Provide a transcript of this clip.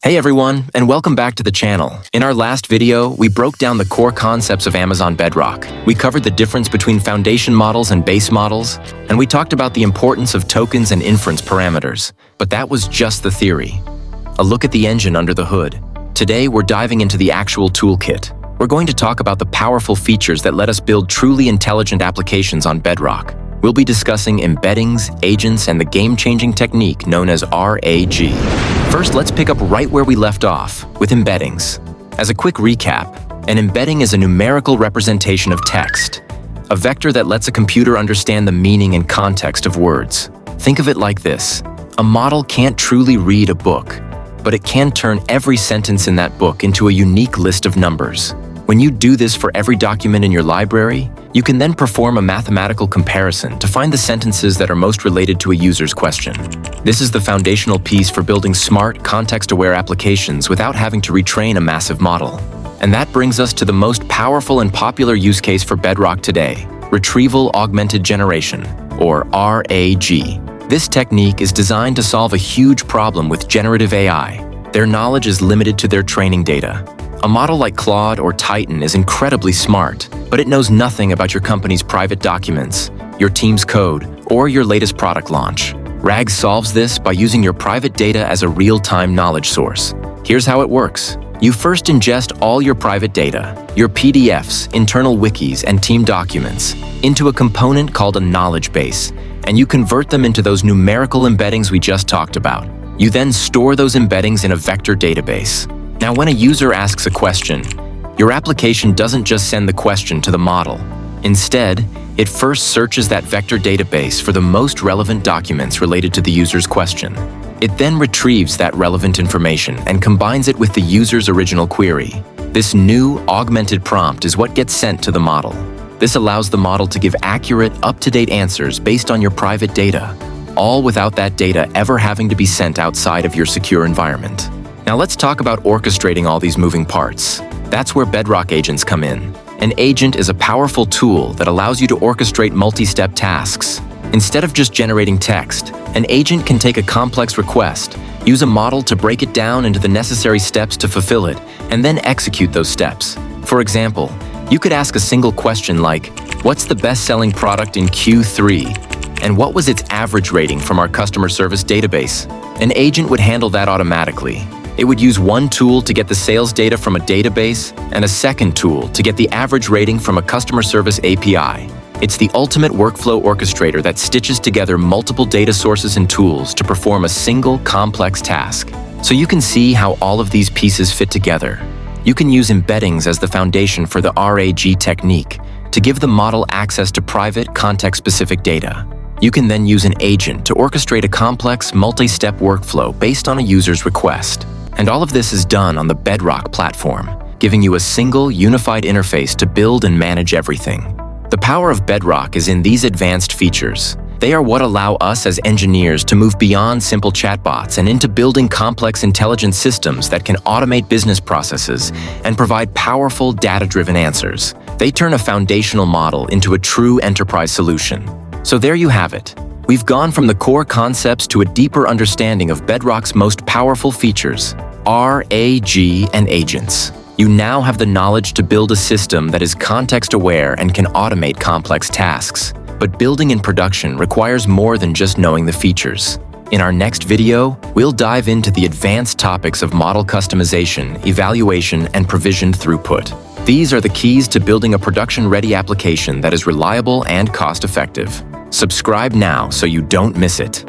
Hey everyone, and welcome back to the channel. In our last video, we broke down the core concepts of Amazon Bedrock. We covered the difference between foundation models and base models, and we talked about the importance of tokens and inference parameters. But that was just the theory. A look at the engine under the hood. Today, we're diving into the actual toolkit. We're going to talk about the powerful features that let us build truly intelligent applications on Bedrock. We'll be discussing embeddings, agents, and the game-changing technique known as RAG. First, let's pick up right where we left off, with embeddings. As a quick recap, an embedding is a numerical representation of text, a vector that lets a computer understand the meaning and context of words. Think of it like this. A model can't truly read a book, but it can turn every sentence in that book into a unique list of numbers. When you do this for every document in your library, you can then perform a mathematical comparison to find the sentences that are most related to a user's question. This is the foundational piece for building smart, context-aware applications without having to retrain a massive model. And that brings us to the most powerful and popular use case for Bedrock today, Retrieval-Augmented Generation, or RAG. This technique is designed to solve a huge problem with generative AI. Their knowledge is limited to their training data. A model like Claude or Titan is incredibly smart, but it knows nothing about your company's private documents, your team's code, or your latest product launch. RAG solves this by using your private data as a real-time knowledge source. Here's how it works. You first ingest all your private data, your PDFs, internal wikis, and team documents, into a component called a knowledge base, and you convert them into those numerical embeddings we just talked about. You then store those embeddings in a vector database. Now, when a user asks a question, your application doesn't just send the question to the model. Instead, it first searches that vector database for the most relevant documents related to the user's question. It then retrieves that relevant information and combines it with the user's original query. This new augmented prompt is what gets sent to the model. This allows the model to give accurate, up-to-date answers based on your private data, all without that data ever having to be sent outside of your secure environment. Now let's talk about orchestrating all these moving parts. That's where Bedrock agents come in. An agent is a powerful tool that allows you to orchestrate multi-step tasks. Instead of just generating text, an agent can take a complex request, use a model to break it down into the necessary steps to fulfill it, and then execute those steps. For example, you could ask a single question like, what's the best-selling product in Q3? And what was its average rating from our customer service database? An agent would handle that automatically. It would use one tool to get the sales data from a database and a second tool to get the average rating from a customer service API. It's the ultimate workflow orchestrator that stitches together multiple data sources and tools to perform a single complex task. So you can see how all of these pieces fit together. You can use embeddings as the foundation for the RAG technique to give the model access to private, context-specific data. You can then use an agent to orchestrate a complex, multi-step workflow based on a user's request. And all of this is done on the Bedrock platform, giving you a single, unified interface to build and manage everything. The power of Bedrock is in these advanced features. They are what allow us as engineers to move beyond simple chatbots and into building complex intelligent systems that can automate business processes and provide powerful, data-driven answers. They turn a foundational model into a true enterprise solution. So there you have it. We've gone from the core concepts to a deeper understanding of Bedrock's most powerful features, RAG and agents. You now have the knowledge to build a system that is context-aware and can automate complex tasks. But building in production requires more than just knowing the features. In our next video, we'll dive into the advanced topics of model customization, evaluation, and provisioned throughput. These are the keys to building a production-ready application that is reliable and cost-effective. Subscribe now so you don't miss it.